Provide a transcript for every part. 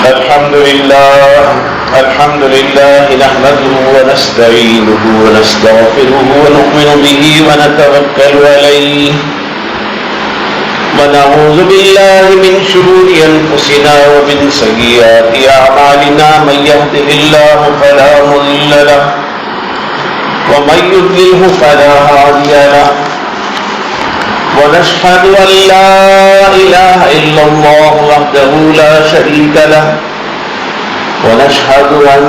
الحمد لله نحمده ونستعينه ونستغفره ونؤمن به ونتوكل عليه ونعوذ بالله من شرور أنفسنا ومن سيئات أعمالنا من يهده الله فلا مضل له ومن يضلله فلا هادي له ونشهد أن لا إله إلا الله وحده لا شريك له ونشهد أن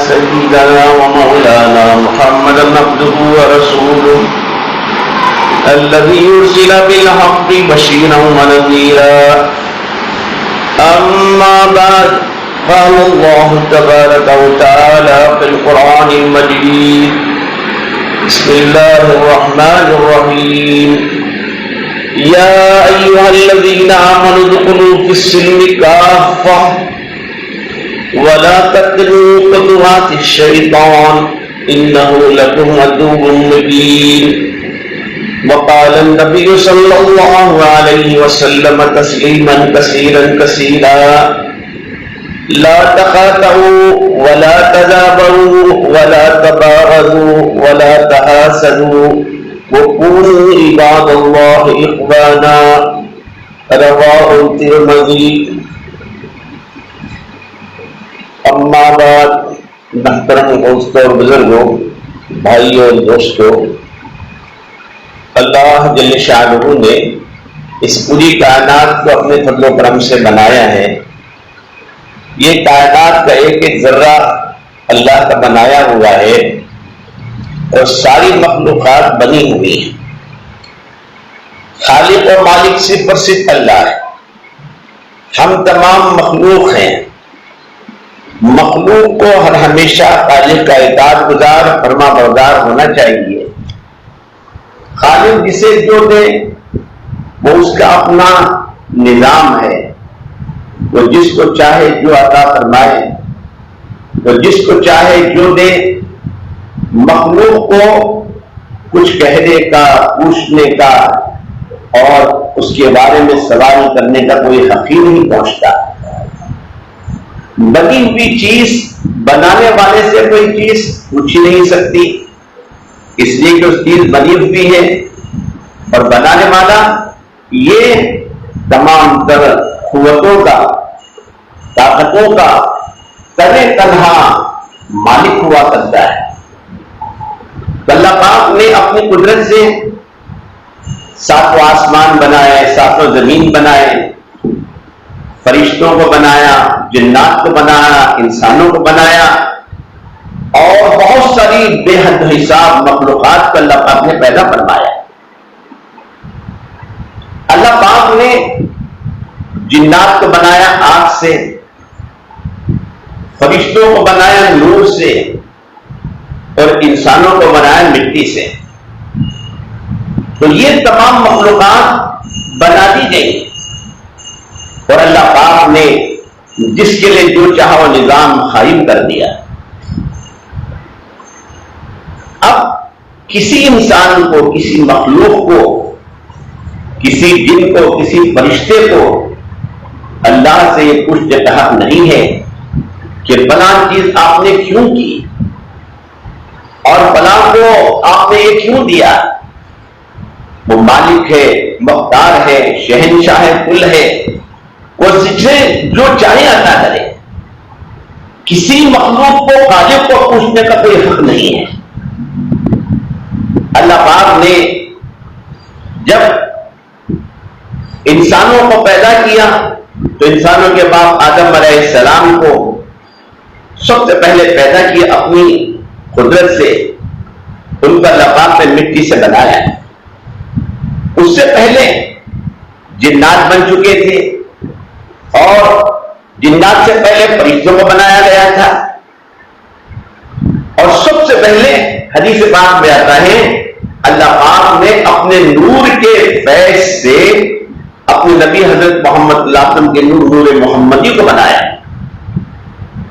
سيدنا ومولانا محمدا عبده ورسوله الذي يرسل بالحق بشيرا ونذيرا أما بعد قال الله تبارك وتعالى في القرآن المجيد بسم الله الرحمن الرحيم يا أيها الذين آمنوا ادخلوا في السلم كافة ولا تتبعوا خطوات الشيطان إنه لكم عدو مبين وقال النبي صلى الله عليه وسلم تسليما كثيرا كثيرا لا تقاطعوا ولا تدابروا ولا تباغضوا ولا تحاسدوا وكونوا عباد الله إخوانا رواه الترمذي اما بعد محترم دوستوں اور بزرگوں، بھائیوں اور دوستوں، اللہ جل شانہ نے اس پوری کائنات کو اپنے فضل و کرم سے بنایا ہے۔ یہ کائنات کا ایک ایک ذرہ اللہ کا بنایا ہوا ہے اور ساری مخلوقات بنی ہوئی ہیں۔ خالق و مالک صرف اور صرف اللہ ہے۔ ہم تمام مخلوق ہیں۔ مخلوق کو ہر ہمیشہ خالق کا اطاعت گزار فرما بردار ہونا چاہیے۔ خالق جسے جو دے وہ اس کا اپنا نظام ہے، وہ جس کو چاہے جو عطا فرمائے، وہ جس کو چاہے جو دے۔ مخلوق کو کچھ کہنے کا، پوچھنے کا اور اس کے بارے میں سوال کرنے کا کوئی حق ہی نہیں پہنچتا۔ بنی ہوئی چیز بنانے والے سے کوئی چیز پوچھ ہی نہیں سکتی، اس لیے کہ اس چیز بنی ہوئی ہے، اور بنانے والا یہ تمام تر قوتوں کا، طاقتوں کا تنہا تنہا مالک ہوا کرتا ہے۔ اللہ پاک نے اپنی قدرت سے ساتوں آسمان بنائے، ساتوں زمین بنائے، فرشتوں کو بنایا، جنات کو بنایا، انسانوں کو بنایا، اور بہت ساری بے حد حساب مخلوقات کو اللہ پاک نے پیدا فرمایا۔ اللہ پاک نے جنات کو بنایا آگ سے، فرشتوں کو بنایا نور سے، اور انسانوں کو بنایا مٹی سے۔ تو یہ تمام مخلوقات بنا دی گئی، اور اللہ پاک نے جس کے لیے جو چاہا وہ نظام قائم کر دیا۔ اب کسی انسان کو، کسی مخلوق کو، کسی جن کو، کسی فرشتے کو اللہ سے یہ پوچھنے کا حق نہیں ہے کہ فلاں چیز آپ نے کیوں کی اور فلاں کو آپ نے یہ کیوں دیا۔ وہ مالک ہے، مختار ہے، شہنشاہ کل ہے، وہ جسے جو چاہے عطا کرے۔ کسی مخلوق کو، خالق کو پوچھنے کا کوئی حق نہیں ہے۔ اللہ پاک نے جب انسانوں کو پیدا کیا تو انسانوں کے باپ آدم علیہ السلام کو سب سے پہلے پیدا کیا اپنی قدرت سے۔ ان کا اللہ پاک نے مٹی سے بنایا ہے۔ اس سے پہلے جنات بن چکے تھے، اور جنات سے پہلے فرشتوں کو بنایا گیا تھا، اور سب سے پہلے حدیث پاک میں آتا ہے اللہ پاک نے اپنے نور کے فیض سے اپنے نبی حضرت محمد صلی اللہ علیہ وسلم کے نور محمدی کو بنایا۔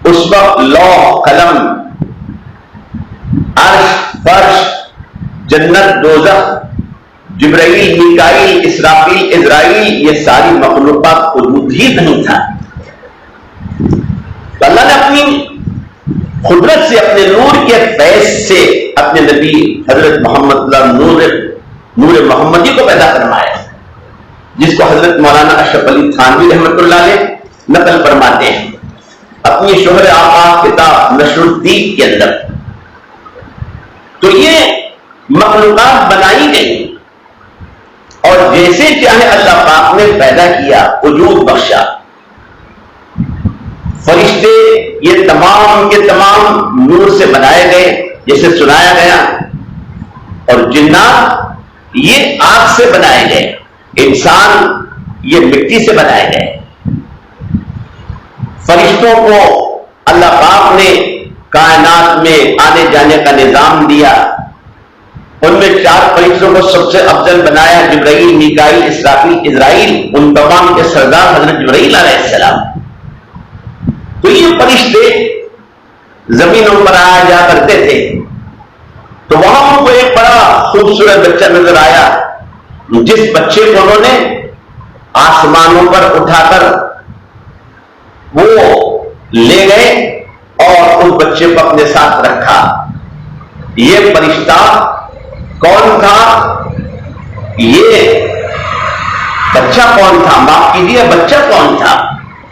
اس وقت لوح قلم، عرش، فرش، جنت، دوزخ، جبرائیل، میکائیل، اسرافیل، عزرائیل، یہ ساری مخلوقات وجود ہی نہیں تھا۔ قدرت سے اپنے نور کے فیض سے اپنے نبی حضرت محمد نور محمدی کو پیدا فرمایا، جس کو حضرت مولانا اشرف علی تھانوی رحمۃ اللہ علیہ نقل فرماتے ہیں اپنی شہر آفاق کتاب نشر الدین کے اندر۔ تو یہ مخلوقات بنائی گئی اور جیسے چاہے اللہ پاک نے پیدا کیا، وجود بخشا۔ فرشتے یہ تمام کے تمام نور سے بنائے گئے جیسے سنایا گیا، اور جنات یہ آگ سے بنائے گئے، انسان یہ مٹی سے بنائے گئے۔ فرشتوں کو اللہ پاک نے کائنات میں آنے جانے کا نظام دیا، ان میں 4 فرشتوں کو سب سے افضل بنایا، جبرائیل، میکائیل، اسرافیل، عزرائیل، ان تمام کے سردار حضرت جبرائیل علیہ السلام۔ تو یہ فرشتے زمینوں پر آیا جا کرتے تھے، تو وہاں ان کو ایک بڑا خوبصورت بچہ نظر آیا، جس بچے کو انہوں نے آسمانوں پر اٹھا کر وہ لے گئے اور اس بچے کو اپنے ساتھ رکھا۔ یہ فرشتہ کون تھا؟ یہ بچہ کون تھا؟ معاف کیجیے، بچہ کون تھا؟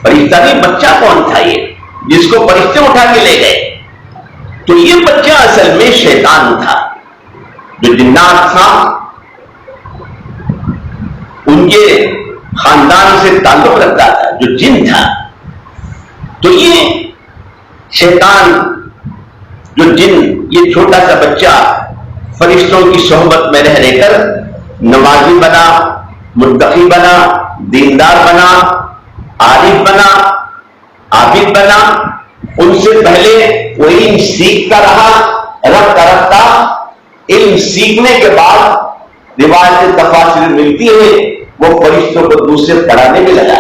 فرشتہ نہیں، بچہ کون تھا یہ جس کو فرشتے اٹھا کے لے گئے؟ تو یہ بچہ اصل میں شیطان تھا، جو جنات تھا، ان کے خاندان سے تعلق رکھتا تھا، جو جن تھا۔ تو یہ شیطان جو جن، یہ چھوٹا سا بچہ فرشتوں کی صحبت میں رہ کر نمازی بنا، متقی بنا، دیندار بنا، عارف بنا، عابد بنا۔ ان سے پہلے وہ علم سیکھتا رہا، رکھتا رکھتا علم سیکھنے کے بعد روایت تفاصیل ملتی ہے وہ فرشتوں کو دوسرے پڑھانے میں لگا۔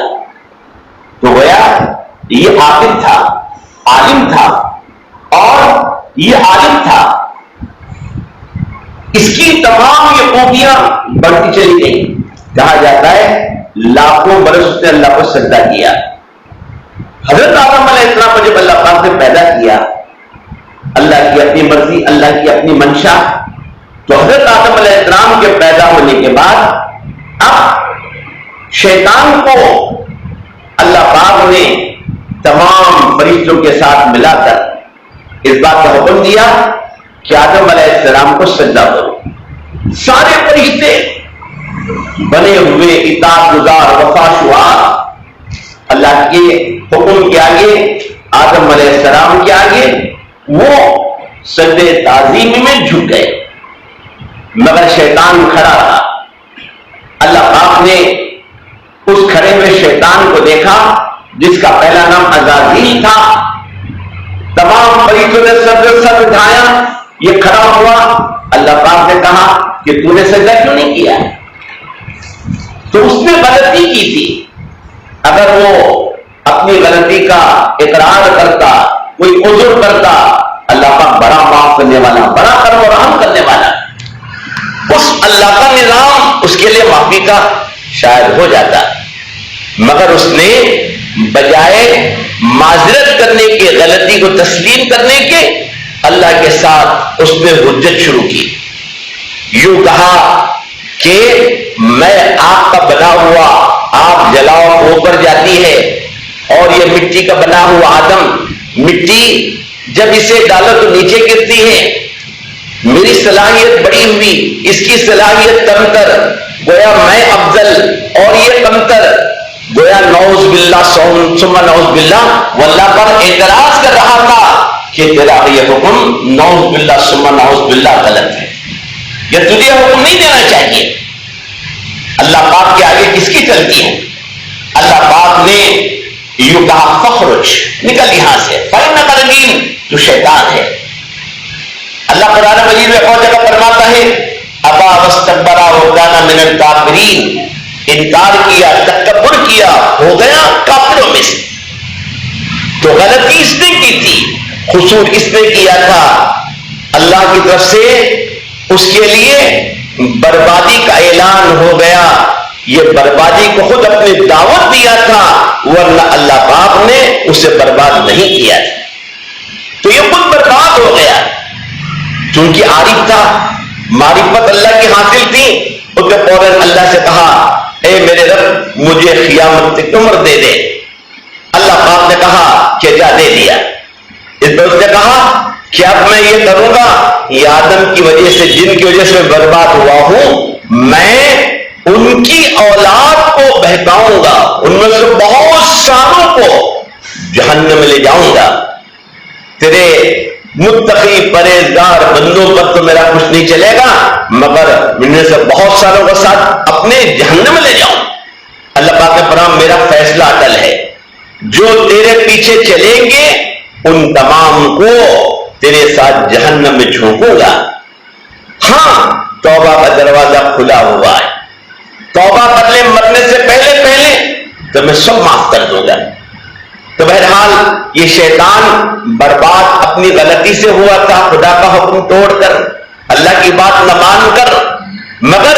تو گویا یہ عابد تھا، عالم تھا، اور یہ عالم تھا، اس کی تمام یہ خوبیاں بڑھتی چلی گئی۔ کہا جاتا ہے لاکھوں برس اس نے اللہ کو سجدہ کیا۔ حضرت آدم علیہ السلام کو جب اللہ پاک نے پیدا کیا، اللہ کی اپنی مرضی، اللہ کی اپنی منشا، تو حضرت آدم علیہ السلام کے پیدا ہونے کے بعد اب شیطان کو اللہ پاک نے تمام فرشتوں کے ساتھ ملا کر اس بات کا حکم دیا کہ آدم علیہ السلام کو سجدہ کرو۔ سارے فرشتے بنے ہوئے اطاعت گزار وفاشوار اللہ کے حکم کے آگے، آدم علیہ السلام کے آگے وہ سجدے تعظیمی میں جھک گئے، مگر شیطان کھڑا رہا۔ اللہ پاک نے اس کھڑے ہوئے شیطان کو دیکھا جس کا پہلا نام عزازیل تھا۔ تمام فرشتوں نے سر اٹھایا، یہ کھڑا ہوا۔ اللہ پاک نے کہا کہ تو نے سجدہ کیوں نہیں کیا؟ تو اس نے غلطی کی تھی، اگر وہ اپنی غلطی کا اقرار کرتا، کوئی عذر کرتا، اللہ پاک بڑا معاف کرنے والا، بڑا کرم و رحم کرنے والا، اس اللہ کا نظام اس کے لیے معافی کا شاید ہو جاتا، مگر اس نے بجائے معذرت کرنے کے، غلطی کو تسلیم کرنے کے، اللہ کے ساتھ اس نے حجت شروع کی۔ یوں کہا کہ میں آگ کا بنا ہوا، آگ جلاؤ اوپر جاتی ہے، اور یہ مٹی کا بنا ہوا آدم، مٹی جب اسے ڈالو تو نیچے گرتی ہے، میری صلاحیت بڑی ہوئی، اس کی صلاحیت کمتر، گویا میں افضل اور یہ کمتر، گویا نعوذ باللہ ثم نعوذ باللہ، وہ اللہ پر اعتراض کر رہا تھا کہ تیرا یہ حکم نعوذ باللہ ثم نعوذ باللہ غلط ہے، یہ تجھے حکم نہیں دینا چاہیے۔ اللہ پاک کے آگے کس کی چلتی ہے؟ اللہ پاک نے یوں کہا فخرج، نکل یہاں سے، فإنک رجیم، تو شیطان ہے۔ اللہ قرآن مجید میں اور جگہ فرماتا ہے ابا واستکبر وکان من الکافرین، انکار کیا، تکبر کیا، ہو گیا کافروں میں سے۔ تو غلطی اس نے کی تھی، قصور اس نے کیا تھا، اللہ کی طرف سے اس کے لیے بربادی کا اعلان ہو گیا۔ یہ بربادی کو خود اپنے دعوت دیا تھا، ورنہ اللہ پاک نے اسے برباد نہیں کیا تھا۔ تو یہ خود چونکہ عارف تھا، معرفت اللہ کی حاصل تھی، اس نے فوراً اللہ سے کہا اے میرے رب مجھے قیامت تک عمر دے دے۔ اللہ پاک نے کہا کہ جا دے دیا۔ اس پر اس نے کہا کہ اب میں یہ کروں گا، یہ آدم کی وجہ سے جن کی وجہ سے میں برباد ہوا ہوں، میں ان کی اولاد کو بہکاؤں گا، ان میں سے بہت ساروں کو جہنم میں لے جاؤں گا۔ تیرے متقی پرہیزگار بندوں پر تو میرا کچھ نہیں چلے گا، مگر ان میں سے بہت ساروں کے ساتھ اپنے جہنم میں لے جاؤں۔ اللہ پاک نے فرمایا میرا فیصلہ عدل ہے، جو تیرے پیچھے چلیں گے ان تمام کو تیرے ساتھ جہنم میں جھونکوں گا۔ ہاں توبہ کا دروازہ کھلا ہوا ہے، توبہ کر لے مرنے سے پہلے تو میں سب معاف کر دوں گا۔ تو بہرحال یہ شیطان برباد اپنی غلطی سے ہوا تھا، خدا کا حکم توڑ کر، اللہ کی بات نہ مان کر، مگر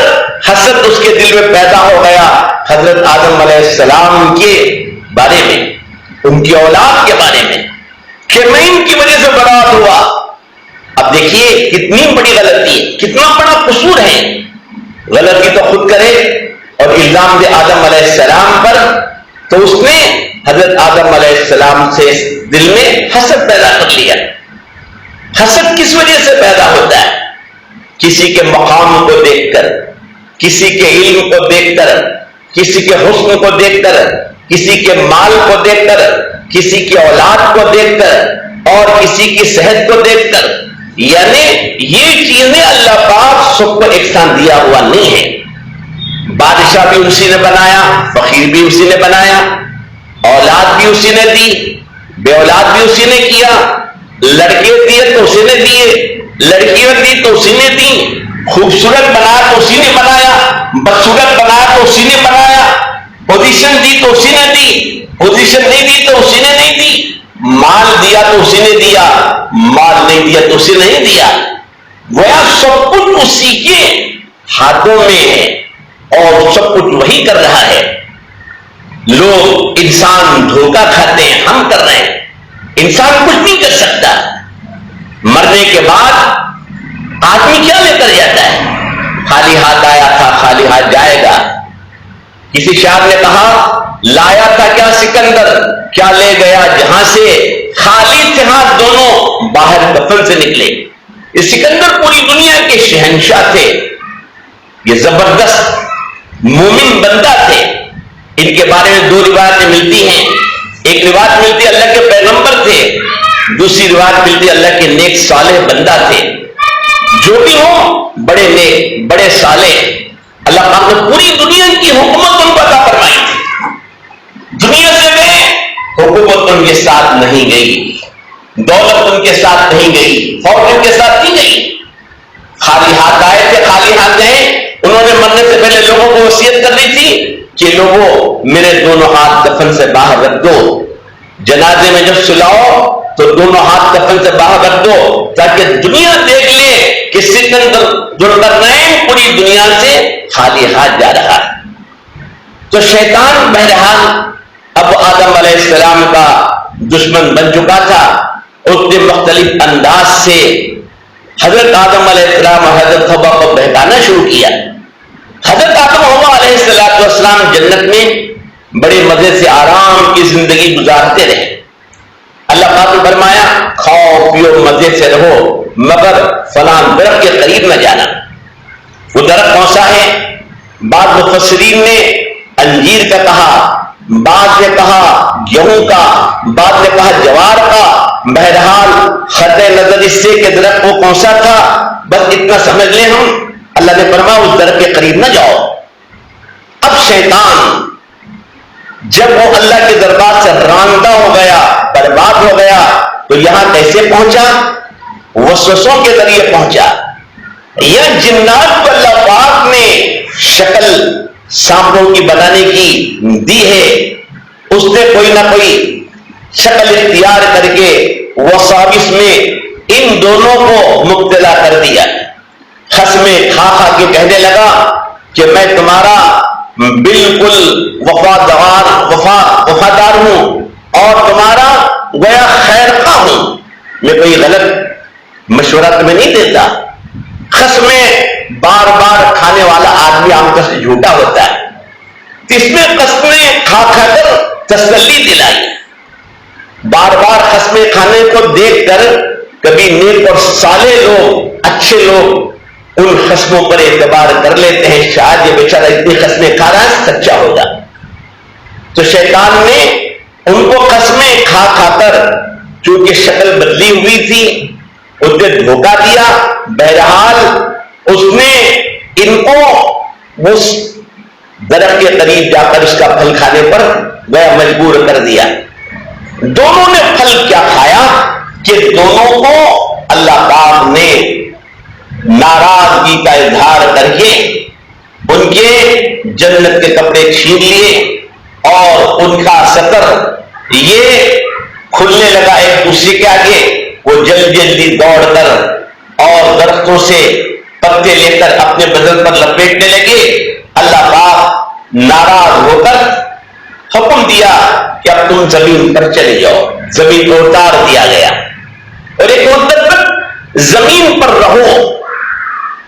حسد اس کے دل میں پیدا ہو گیا حضرت آدم علیہ السلام کے بارے میں، ان کی اولاد کے بارے میں، کہ میں ان کی وجہ سے برباد ہوا۔ اب دیکھیے کتنی بڑی غلطی ہے، کتنا بڑا قصور ہے۔ غلطی تو خود کرے اور الزام دے آدم علیہ السلام پر، تو اس نے حضرت آدم علیہ السلام سے دل میں حسد پیدا کر لیا۔ حسد کس وجہ سے پیدا ہوتا ہے؟ کسی کے مقام کو دیکھ کر، کسی کے علم کو دیکھ کر، کسی کے حسن کو دیکھ کر، کسی کے مال کو دیکھ کر، کسی کی اولاد کو دیکھ کر، اور کسی کی صحت کو دیکھ کر۔ یعنی یہ چیزیں اللہ پاک سب کو یکساں دیا ہوا نہیں ہے۔ بادشاہ بھی اسی نے بنایا، فقیر بھی اسی نے بنایا، اولاد بھی اسی نے دی، بے اولاد بھی اسی نے کیا، لڑکے دیے تو اسی نے دیے، لڑکیاں دی تو اسی نے دی، خوبصورت بنایا تو اسی نے بنایا، بدصورت بنایا تو اسی نے بنایا، پوزیشن دی تو اسی نے دی، پوزیشن نہیں دی تو اسی نے نہیں دی، مال دیا تو اسی نے دیا، مال نہیں دیا تو اسی نے نہیں دیا۔ وہ سب کچھ اسی کے ہاتھوں میں ہے اور سب کچھ وہی کر رہا ہے۔ لوگ انسان دھوکہ کھاتے ہیں، ہم کر رہے ہیں۔ انسان کچھ نہیں کر سکتا۔ مرنے کے بعد آدمی کیا لے کر جاتا ہے؟ خالی ہاتھ آیا تھا خالی ہاتھ جائے گا۔ کسی شاعر نے کہا لایا تھا کیا سکندر، کیا لے گیا جہاں سے، خالی تھے ہاتھ دونوں باہر کفن سے نکلے۔ یہ سکندر پوری دنیا کے شہنشاہ تھے، یہ زبردست مومن بندہ تھے۔ ان کے بارے میں دو روایتیں ملتی ہیں، ایک روایت ملتی اللہ کے پیغمبر تھے، دوسری روایت ملتی اللہ کے نیک صالح بندہ تھے۔ جو بھی ہو بڑے نیک بڑے صالح، اللہ پاک نے پوری دنیا کی حکومت ان کو عطا فرمائی تھی۔ دنیا سے گئے، حکومت ان کے ساتھ نہیں گئی، دولت ان کے ساتھ نہیں گئی، فوج ان کے ساتھ نہیں گئی۔ خالی ہاتھ آئے تھے خالی ہاتھ گئے۔ انہوں نے مرنے سے پہلے لوگوں کو وصیت کر دی تھی کہ لوگوں میرے دونوں ہاتھ کفن سے باہر رکھ دو، جنازے میں جب سلاؤ تو دونوں ہاتھ کفن سے باہر رکھ دو، تاکہ دنیا دیکھ لے کہ سکندر ذوالقرنین پوری دنیا سے خالی ہاتھ جا رہا ہے۔ تو شیطان بہرحال اب آدم علیہ السلام کا دشمن بن چکا تھا۔ اس نے مختلف انداز سے حضرت آدم علیہ السلام اور حضرت حوا کو بہکانا شروع کیا۔ حضرت آدم حوا علیہ السلام جنت میں بڑے مزے سے آرام کی زندگی گزارتے رہے۔ اللہ پاک نے فرمایا کھاؤ پیو مزے سے رہو، مگر فلاں درخت کے قریب نہ جانا۔ وہ درخت کون سا ہے؟ بعض مفسرین نے انجیر کا کہا، بعض نے کہا گیہوں کا، بعض نے کہا جوار کا۔ بہرحال خطِ نظر اس سے کہ درخت وہ کون سا تھا، بس اتنا سمجھ لیں ہم۔ اللہ نے فرمایا اس درخت کے قریب نہ جاؤ۔ اب شیطان جب وہ اللہ کے دربار سے راندہ ہو گیا، برباد ہو گیا، تو یہاں کیسے پہنچا؟ وسوسوں کے ذریعے پہنچا۔ یا جنات کو اللہ پاک نے شکل سانپوں کی بنانے کی دی ہے، اس نے کوئی نہ کوئی شکل اختیار کر کے وساوس میں ان دونوں کو مبتلا کر دیا۔ قسمیں کھا کھا کے کہنے لگا کہ میں تمہارا بالکل وفادار ہوں اور تمہارا گویا خیر خواہ ہوں، میں کوئی غلط مشورہ تمہیں نہیں دیتا. قسمیں بار بار کھانے والا آدمی عام طور سے جھوٹا ہوتا ہے. اس میں قسمیں کھا کھا کر تسلی دلائی. بار بار قسمیں کھانے کو دیکھ کر کبھی نیک اور صالح لوگ، اچھے لوگ ان قسموں پر اعتبار کر لیتے ہیں، شاید یہ بیچارہ اتنی قسمیں کھا رہا ہے سچا ہوگا. تو شیطان نے ان کو قسمیں کھا کھا کر، چونکہ شکل بدلی ہوئی تھی، اس نے دھوکہ دیا. بہرحال اس نے ان کو اس درخت کے قریب جا کر اس کا پھل کھانے پر وہ مجبور کر دیا. دونوں نے پھل کیا کھایا کہ دونوں کو اللہ پاک نے ناراضگی کا اظہار کر کے ان کے جنت کے کپڑے چھین لیے اور ان کا سطر یہ کھلنے لگا ایک دوسرے کے آگے. وہ جلدی جلدی دوڑ کر اور درختوں سے پتے لے کر اپنے بدن پر لپیٹنے لگے. اللہ پاک ناراض ہو کر حکم دیا کہ اب تم زمین پر چلے جاؤ. زمین کو اتار دیا گیا اور ایک مدت تک زمین پر رہو.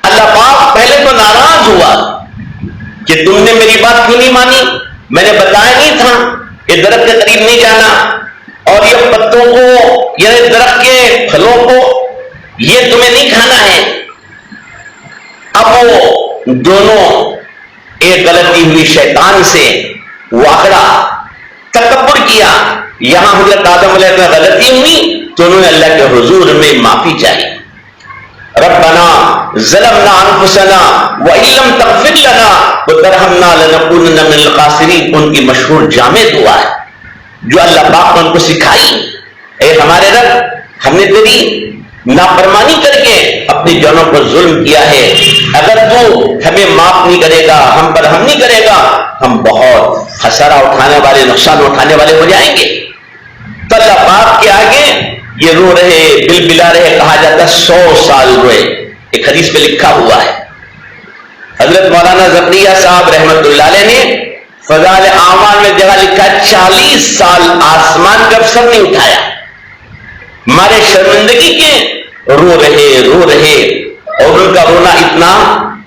اللہ پاک پہلے تو ناراض ہوا کہ تم نے میری بات کیوں نہیں مانی. میں نے بتایا نہیں تھا کہ درخت کے قریب نہیں جانا اور یہ پتوں کو، یعنی درخت کے پھلوں کو یہ تمہیں نہیں کھانا ہے. اب وہ دونوں ایک غلطی ہوئی شیطان سے واقعہ تکبر کیا. یہاں حضرت آدم علیہ السلام غلطی ہوئی تو انہوں نے اللہ کے حضور میں معافی چاہی. ربنا ظلمنا انفسنا وان لم تغفر لنا وترحمنا لنكونن من الخاسرین. ان کی مشہور جامع دعا ہے جو اللہ پاک نے ان کو سکھائی. اے ہمارے رب، ہم نے تیری نافرمانی کر کے اپنی جانوں پر ظلم کیا ہے. اگر تو ہمیں معاف نہیں کرے گا، ہم پر ہم نہیں کرے گا، ہم بہت خسارہ اٹھانے والے، نقصان اٹھانے والے ہو جائیں گے. تو اللہ پاک کے آگے یہ رو رہے، بل بلا رہے. کہا جاتا ہے 100 سال روئے. ایک حدیث پہ لکھا ہوا ہے. حضرت مولانا زکریا صاحب رحمت اللہ علیہ نے فضائل اعمال میں جگہ لکھا 40 سال آسمان کا سر نہیں اٹھایا. ہمارے شرمندگی کے رو رہے اور ان کا رونا اتنا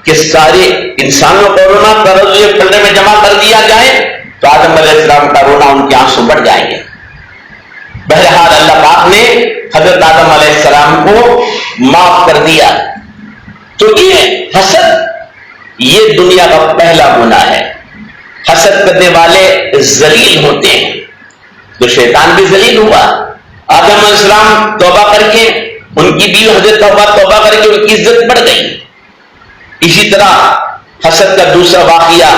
کہ سارے انسانوں کا رونا ترازو پلڑے میں جمع کر دیا جائے تو آدم علیہ السلام کا رونا ان کے آنسو بڑھ جائیں گے. بہرحال اللہ پاک نے حضرت آدم علیہ السلام کو معاف کر دیا. تو یہ حسد یہ دنیا کا پہلا گناہ ہے. حسد کرنے والے ذلیل ہوتے ہیں. تو شیطان بھی ذلیل ہوا. آدم علیہ السلام توبہ کر کے، ان کی بیوی حضرت حوا توبہ کر کے ان کی عزت بڑھ گئی. اسی طرح حسد کا دوسرا واقعہ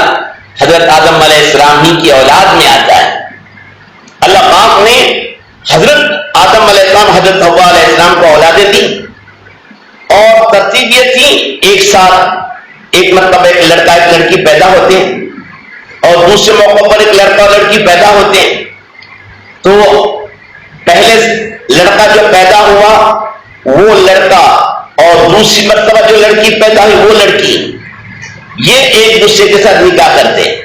حضرت آدم علیہ السلام ہی کی اولاد میں آتا ہے. اللہ پاک نے حضرت آدم علیہ السلام، حضرت حوا علیہ السلام کو اولادیں دی اور ترتیب یہ تھی ایک ساتھ ایک مرتبہ ایک لڑکا ایک لڑکی پیدا ہوتے ہیں اور دوسرے موقع پر ایک لڑکا اور لڑکی پیدا ہوتے ہیں. تو پہلے لڑکا جو پیدا ہوا وہ لڑکا اور دوسری مرتبہ جو لڑکی پیدا ہوئی وہ لڑکی، یہ ایک دوسرے کے ساتھ نکاح کرتے ہیں.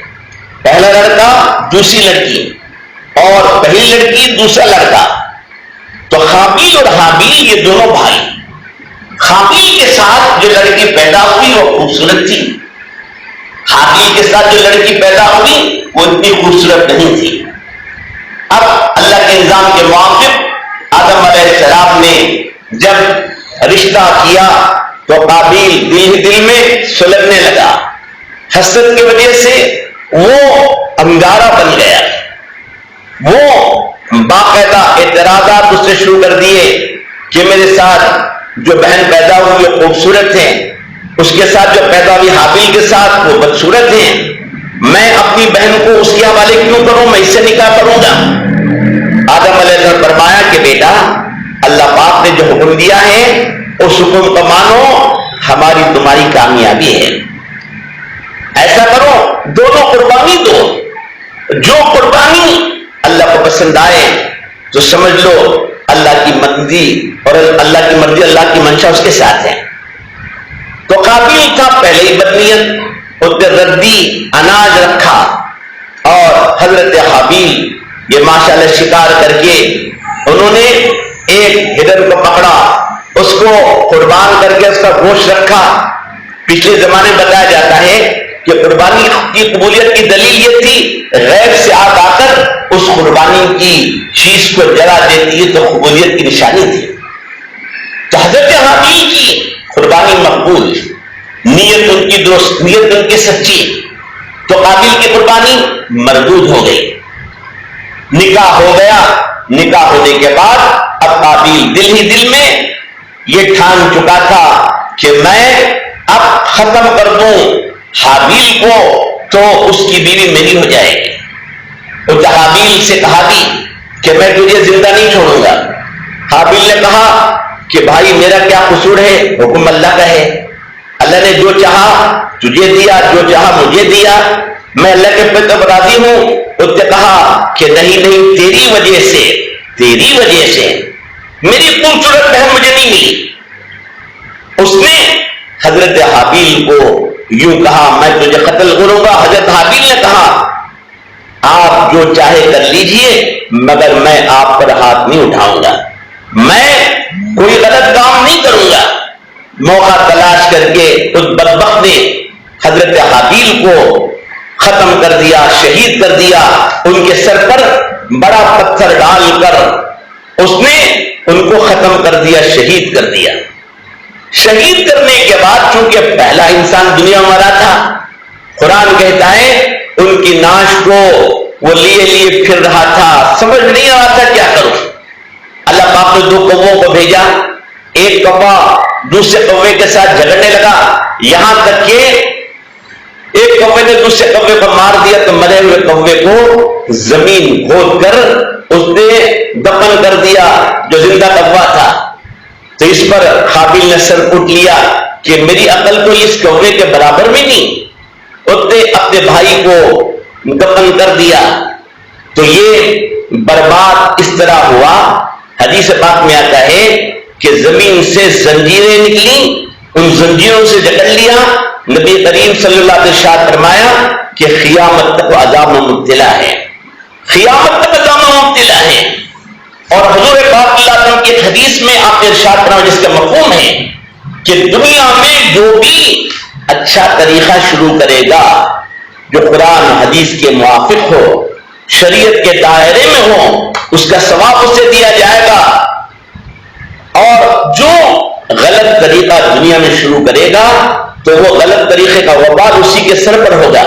پہلا لڑکا دوسری لڑکی اور پہلی لڑکی دوسرا لڑکا. تو قابیل اور حابیل یہ دونوں بھائی. قابیل کے ساتھ جو لڑکی پیدا ہوئی وہ خوبصورت تھی. حابیل کے ساتھ جو لڑکی پیدا ہوئی وہ اتنی خوبصورت نہیں تھی. اب اللہ کے نظام کے موافق آدم علیہ السلام نے جب رشتہ کیا تو قابیل دل میں سلگنے لگا. حسد کی وجہ سے وہ انگارہ بن گیا. وہ باقاعدہ اعتراضات اس سے شروع کر دیے کہ میرے ساتھ جو بہن پیدا ہوئی وہ خوبصورت ہیں، اس کے ساتھ جو پیدا ہوئی حابیل کے ساتھ وہ بدصورت ہیں. میں اپنی بہن کو اس کے حوالے کیوں کروں، میں اس سے نکاح کروں گا. آدم علیہ السلام فرمایا کہ بیٹا، اللہ پاک نے جو حکم دیا ہے اس حکم کو مانو، ہماری تمہاری کامیابی ہے. ایسا کرو دونوں قربانی دو. جو قربانی اللہ کو پسند آئے تو سمجھ لو اللہ کی مرضی اور اللہ کی مرضی اللہ کی منشا اس کے ساتھ ہے. تو قابیل تھا پہلے ہی بدنیت، اس نے ردی اناج رکھا اور حضرت حابیل یہ ماشاءاللہ شکار کر کے انہوں نے ایک ہرن کو پکڑا اس کو قربان کر کے اس کا گوشت رکھا. پچھلے زمانے میں بتایا جاتا ہے کہ قربانی کی قبولیت کی دلیل یہ تھی غیب سے آگ آ کر اس قربانی کی چیز کو جلا دیتی ہے تو قبولیت کی نشانی تھی. تو حضرت حابیل کی قربانی مقبول, نیت ان کی درست, نیت ان کی سچی, تو قابیل کی قربانی مردود ہو گئی. نکاح ہو گیا. نکاح ہونے کے بعد اب قابیل دل ہی دل میں یہ ٹھان چکا تھا کہ میں اب ختم کر دوں حابیل کو تو اس کی بیوی میری ہو جائے گی. تو حابیل سے کہا بھی کہ میں تجھے زندہ نہیں چھوڑوں گا. حابیل نے کہا کہ بھائی میرا کیا قصور ہے, حکم اللہ کا ہے. اللہ نے جو چاہا تجھے دیا, جو چاہا مجھے دیا, میں اللہ کے پر راضی ہوں. اس نے کہا کہ نہیں تیری وجہ سے میری خوبصورت بہن مجھے نہیں ملی. اس نے حضرت حابیل کو یوں کہا میں تجھے قتل کروں گا. حضرت حابیل نے کہا آپ جو چاہے کر لیجئے مگر میں آپ پر ہاتھ نہیں اٹھاؤں گا, میں کوئی غلط کام نہیں کروں گا. موقع تلاش کر کے اس بدبخت نے حضرت حابیل کو ختم کر دیا, شہید کر دیا. ان کے سر پر بڑا پتھر ڈال کر اس نے ان کو ختم کر دیا, شہید کر دیا. شہید کرنے کے بعد چونکہ پہلا انسان دنیا میں مرا تھا, قرآن کہتا ہے ان کی ناش کو وہ لیے پھر رہا تھا, سمجھ نہیں آ رہا تھا کیا کروں. اللہ پاک نے 2 کووں کو بھیجا. ایک کوا دوسرے کوے کے ساتھ جھگڑنے لگا, یہاں تک کہ ایک کوے نے دوسرے کوے کو مار دیا تو مرے ہوئے کوے کو زمین کھود کر اس نے دفن کر دیا جو زندہ کوا تھا. تو اس پر حابیل نے سر اٹھ لیا کہ میری عقل کو اس کوے کے برابر بھی نہیں. اس نے اپنے بھائی کو دفن کر دیا. تو یہ برباد اس طرح ہوا. حدیث پاک میں آتا ہے کہ زمین سے زنجیریں نکلی, ان زنجیروں سے جکڑ لیا. نبی کریم صلی اللہ علیہ وسلم نے فرمایا کہ قیامت تک عذاب میں مبتلا ہے, قیامت تک عذاب میں مبتلا ہے. اور حضور پاک صلی اللہ علیہ وسلم کی حدیث میں آپ نے ارشاد فرمایا جس کا مفہوم ہے کہ دنیا میں جو بھی اچھا طریقہ شروع کرے گا جو قرآن حدیث کے موافق ہو, شریعت کے دائرے میں ہو, اس کا ثواب اسے دیا جائے گا. اور جو غلط طریقہ دنیا میں شروع کرے گا تو وہ غلط طریقے کا وبال اسی کے سر پر ہوگا.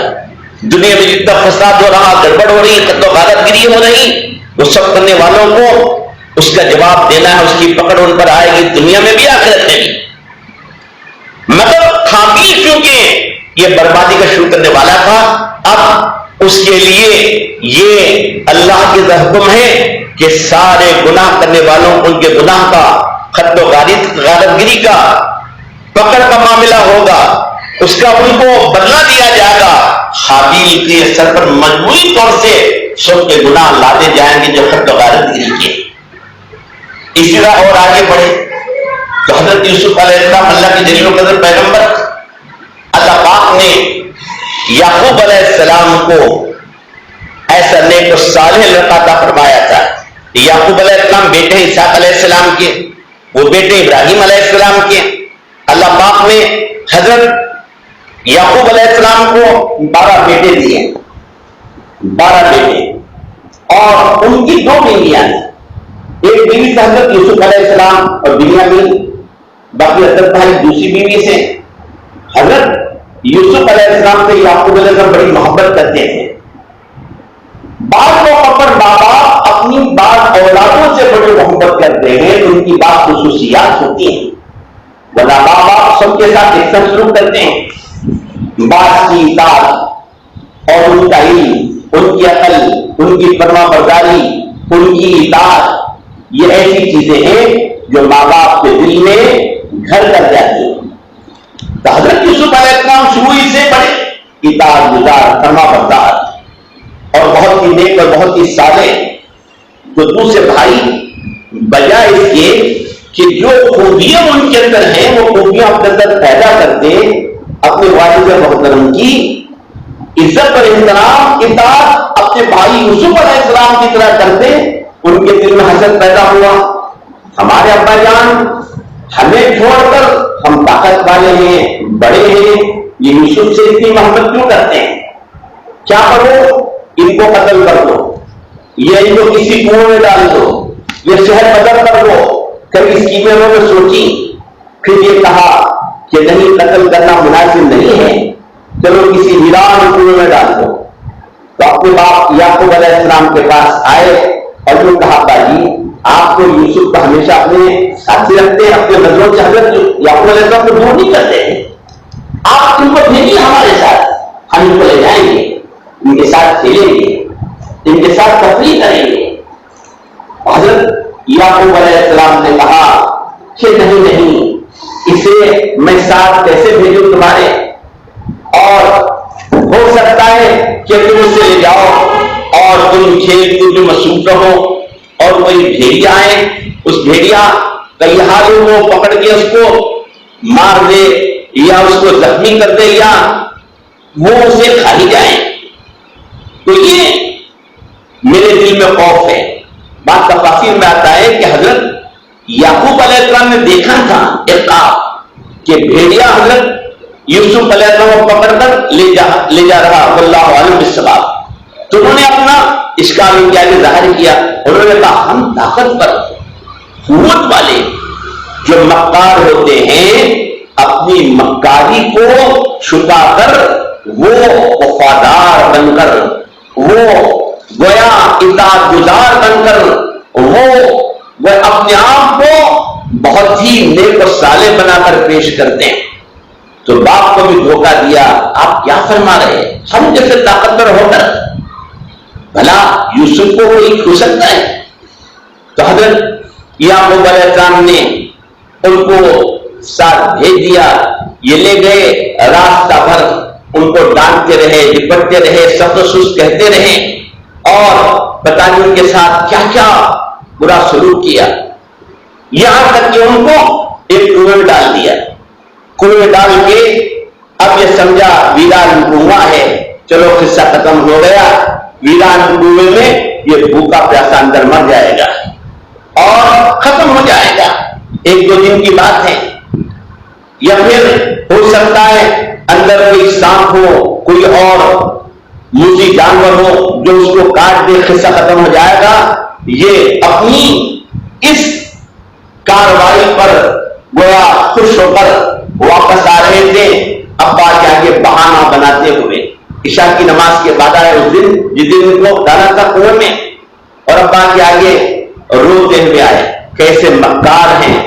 دنیا میں جتنا فساد ہو رہا, گڑبڑ ہو رہی, خط و غارت گیری ہو رہی, وہ سب کرنے والوں کو اس کا جواب دینا ہے, اس کی پکڑ ان پر آئے گی دنیا میں بھی آخرت میں بھی. مگر حابیل چونکہ یہ بربادی کا شروع کرنے والا تھا, اب اس کے لیے یہ اللہ کے حکم ہے کہ سارے گناہ کرنے والوں ان کے گناہ کا, خط و غارت گیری کا, پکڑ کا معاملہ ہوگا, اس کا ان کو بدلہ دیا جائے گا. حابیل کے سر پر مجموعی طور سے سب کے گناہ لادے جائیں گے جو خط و غارت گیری کے. اسی طرح اور آگے بڑھے تو حضرت یوسف علیہ السلام اللہ کی جلیل و قدر پیغمبر, اللہ پاک نے یعقوب علیہ السلام کو ایسا نیک و صالح لڑکا عطا فرمایا تھا. یعقوب علیہ السلام بیٹے اسحاق علیہ السلام کے, وہ بیٹے ابراہیم علیہ السلام کے. اللہ پاک نے حضرت یعقوب علیہ السلام کو 12 بیٹے دیے, 12 بیٹے, اور ان کی 2 بیویاں ہیں. ایک بیوی سے حضرت یوسف علیہ السلام اور بنیامین, باقی حضرت بھائی دوسری بیوی سے. حضرت یوسف علیہ السلام سے یعقوب علیہ السلام بڑی محبت کرتے تھے. بعض موقع پر باپ اپنی بعض اولادوں سے بڑی محبت کرتے ہیں, ان کی بعض خصوصیات ہوتی ہیں, ورنہ ماں باپ سب کے ساتھ ایک ساتھ سلوک کرتے ہیں. بعض کی اطاعت اور ان کا علم, ان کی عقل, ان کی فرما برداری, ان کی اطاعت, یہ ایسی چیزیں ہیں جو ماں باپ کے دل میں گھر کر جاتی ہیں. تو حضرت یوسف علیہ السلام شروع ہی سے بڑے اطاعت گزار, فرما بردار اور بہت ہی نیک اور بہت ہی صالح. تو دوسرے بھائی بجائے اس کے کہ جو خوبیاں ان کے اندر ہیں وہ خوبیاں اپنے اندر پیدا کرتے, اپنے والد محترم کی عزت اور احترام, اطاعت اپنے بھائی یوسف علیہ السلام کی طرح کرتے, ان کے دل میں حسد پیدا ہوا. ہمارے ابا جان ہمیں چھوڑ کر ہم طاقت والے ہیں، بڑے ہیں، یہ یوسف سے اتنی محبت کیوں کرتے ہیں؟ کیا کرو؟ ان کو قتل کر دو، یہ ان کو کسی کنویں میں ڈال دو، یہ شہر بدر کر دو۔ کبھی اس کی انہوں نے سوچی؟ پھر یہ کہا کہ نہیں، قتل کرنا مناسب نہیں ہے، چلو کسی ویران کنویں میں ڈال دو۔ تو اپنے باپ یعقوب علیہ السلام کے پاس آئے اور جو کہا باجی آپ کو یوسف کو ہمیشہ اپنے ساتھ رکھتے ہیں، اپنے نظروں سے حضرت یعقوب علیہ السلام کو دور نہیں کرتے ہیں، آپ ان کو بھیجیے ہمارے ساتھ، ہم ان کو لے جائیں گے، ان کے ساتھ کھیلیں گے، ان کے ساتھ تفریح کریں گے۔ حضرت یعقوب علیہ السلام نے کہا کہ نہیں نہیں، اسے میں ساتھ کیسے بھیجوں تمہارے، اور ہو سکتا ہے کہ تم اسے لے جاؤ اور تم کھیل کود میں مصروف رہو اور کوئی بھیڑیا آئے، اس بھیڑیا کئی حالوں کو پکڑ کے اس کو مار دے یا اس کو زخمی کر دے یا وہ اسے کھا ہی جائے۔ تو یہ میرے دل میں خوف ہے۔ بات تفاصیر میں آتا ہے کہ حضرت یعقوب علیہ السلام نے دیکھا تھا ایک خواب کہ بھیڑیا حضرت یوسف علیہ السلام کو پکڑ کر لے جا رہا، واللہ عالم بالصواب۔ تو انہوں نے اپنا اشکال ان کے آگے ظاہر کیا، انہوں نے کہا ہم طاقتور قوت والے جو مکار ہوتے ہیں، اپنی مکاری کو چھپا کر وہ وفادار بن کر، وہ گویا اطاعت گزار بن کر، وہ اپنے آپ کو بہت ہی نیک و صالح بنا کر پیش کرتے ہیں۔ تو باپ کو بھی دھوکہ دیا، آپ کیا فرما رہے ہیں؟ ہم جیسے طاقتور ہو کر بھلا یوسف کو کوئی کھو سکتا ہے؟ تو حضرت یعقوب علیہ السلام نے ان کو ساتھ بھیج دیا، یہ لے گئے، راستہ بھر ان کو ڈانٹتے رہے، لپٹتے رہے، سخت و سست کہتے رہے اور پتہ نہیں ان کے ساتھ کیا کیا برا سلوک کیا، یہاں تک کہ ان کو ایک کنویں میں ڈال دیا۔ کنویں میں ڈال کے اب یہ سمجھا ویران کنواں ہے، چلو قصہ ختم ہو گیا، ویران کنویں میں یہ بھوکا پیاسا اندر مر جائے گا اور ختم ہو جائے گا، ایک دو دن کی بات ہے، یا پھر ہو سکتا ہے اندر کوئی سانپ ہو، کوئی اور موذی جانور ہو جو اس کو کاٹ دے، قصہ ختم ہو جائے گا۔ یہ اپنی اس کارروائی پر گویا خوش ہو کر واپس آ رہے تھے، ابا کے آگے بہانہ بناتے ہوئے۔ عشاء کی نماز کے بعد آئے اس دن جس دن ان کو ڈالا تھا کنویں میں، اور ابا کے آگے روتے ہوئے آئے، کیسے مکار ہیں،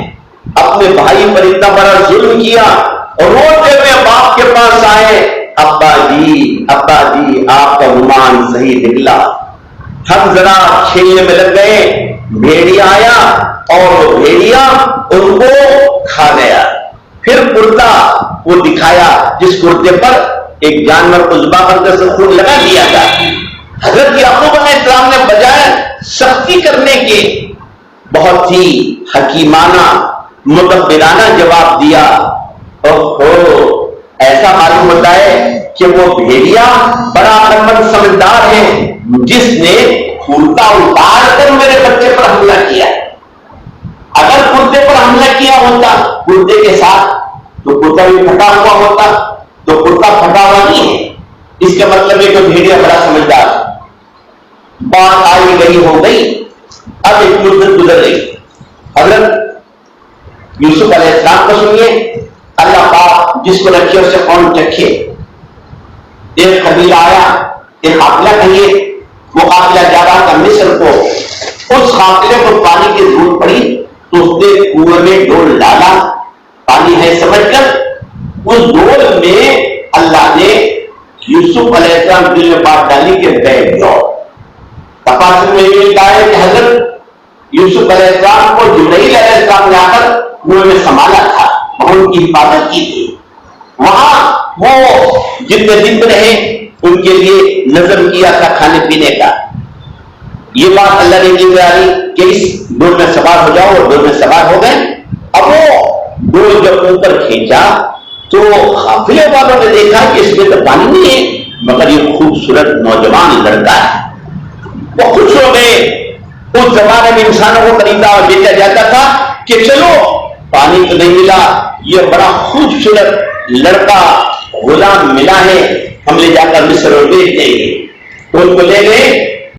اپنے بھائی پر اتنا بڑا ظلم کیا، اور روتے ہوئے باپ کے پاس آئے، ابا جی آپ کا گمان صحیح نکلا، ہم ذرا کھیلنے میں لگ گئے، بھیڑیا آیا اور وہ بھیڑیا ان کو کھا گیا۔ پھر کرتا وہ دکھایا جس کرتے پر ایک جانور کو ذبح کر کے خون لگا دیا تھا۔ حضرت یعقوب علیہ السلام نے بجائے سختی کرنے کے بہت ہی حکیمانہ مدبرانہ جواب دیا۔ ایسا معلوم ہوتا ہے کہ وہ بھیڑیا بڑا عقلمند سمجھدار ہے جس نے کرتا اتار کر میرے بچے پر حملہ کیا۔ اگر کرتے پر حملہ کیا ہوتا کرتے کے ساتھ تو کرتا بھی پھٹا ہوا ہوتا، تو کرتا پھٹا ہوا نہیں ہے، اس کا مطلب ہے کہ بھیڑیا بڑا سمجھدار ہے۔ بات آئی گئی ہو گئی، اب ایک مدت گزر گئی۔ حضرت یوسف علیہ السلام کو سنیے، اللہ پاک جس کو رکھے اسے کون چکھے۔ ایک قبیلہ آیا، ایک قافلہ کہیے، وہ قافلہ جا رہا تھا مصر کو، اس قافلے کو پانی کی ضرورت پڑی تو اس نے کنویں میں ڈول ڈالا، پانی ہے سمجھ کر، اس ڈول میں اللہ نے یوسف علیہ السلام دل میں بات ڈالی کہ بیٹھ جاؤ۔ تفاسیر میں یہ لکھا ہے کہ حضرت یوسف علیہ السلام کو جبرائیل علیہ السلام نے آ کر کنویں میں سنبھالا تھا، وہاں ان کی حفاظت کی تھی، وہاں وہ جتنے دن رہے ان کے لیے نظم کیا تھا کھانے پینے کا۔ یہ بات اللہ نے کی جاری کہ اس ڈول میں سوار ہو جاؤ، اور ڈول میں سوار ہو گئے۔ اب وہ ڈول جب اوپر کھینچا تو قافلے والوں نے دیکھا کہ اس میں تو پانی نہیں ہے، مگر یہ خوبصورت نوجوان لڑکا ہے۔ وہ خوش ہو گئے۔ اس زمانے میں انسانوں کو خریدا اور بیچا جاتا تھا کہ چلو پانی تو نہیں ملا، یہ بڑا خوبصورت لڑکا غلام ملا ہے، ہم لے جا کر مصر اور بیچ دیں گے۔ تو ان کو لے گئے